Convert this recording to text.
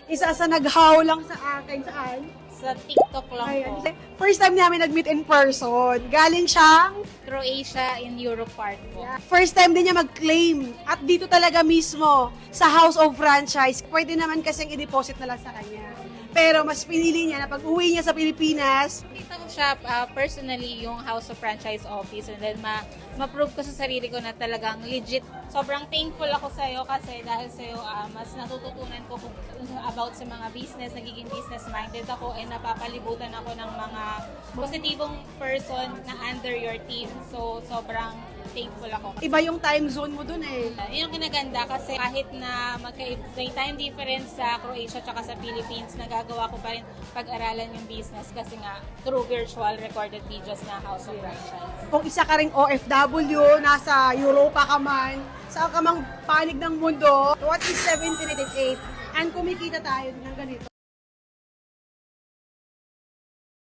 Isa sa naghaw lang sa akin. Saan? Sa TikTok lang Ayan. po. First time namin nag-meet in person. Galing siyang Croatia in Europe part po. first time din niya mag-claim. At dito talaga mismo, sa House of Franchise. Pwede naman kasing i-deposit na lang sa kanya. Pero mas pinili niya na pag-uwi niya sa Pilipinas, Kita ko siya personally yung House of Franchise Office and then ma-prove ko sa sarili ko na talagang legit. Sobrang thankful ako sa iyo kasi dahil sa iyo mas natututunan ko about sa mga business, nagiging business minded ako and napapalibutan ako ng mga positibong person na under your team. So sobrang thankful ako. iba yung time zone mo dun eh. Yun yung kinaganda kasi kahit na may time difference sa Croatia tsaka sa Philippines, nagagawa ko pa rin pag-aralan yung business kasi nga through virtual recorded videos na House of Franchise. Kung isa ka ring OFW, nasa Europa ka man, saan ka mang panig ng mundo, what is 1788? And kumikita tayo ng ganito.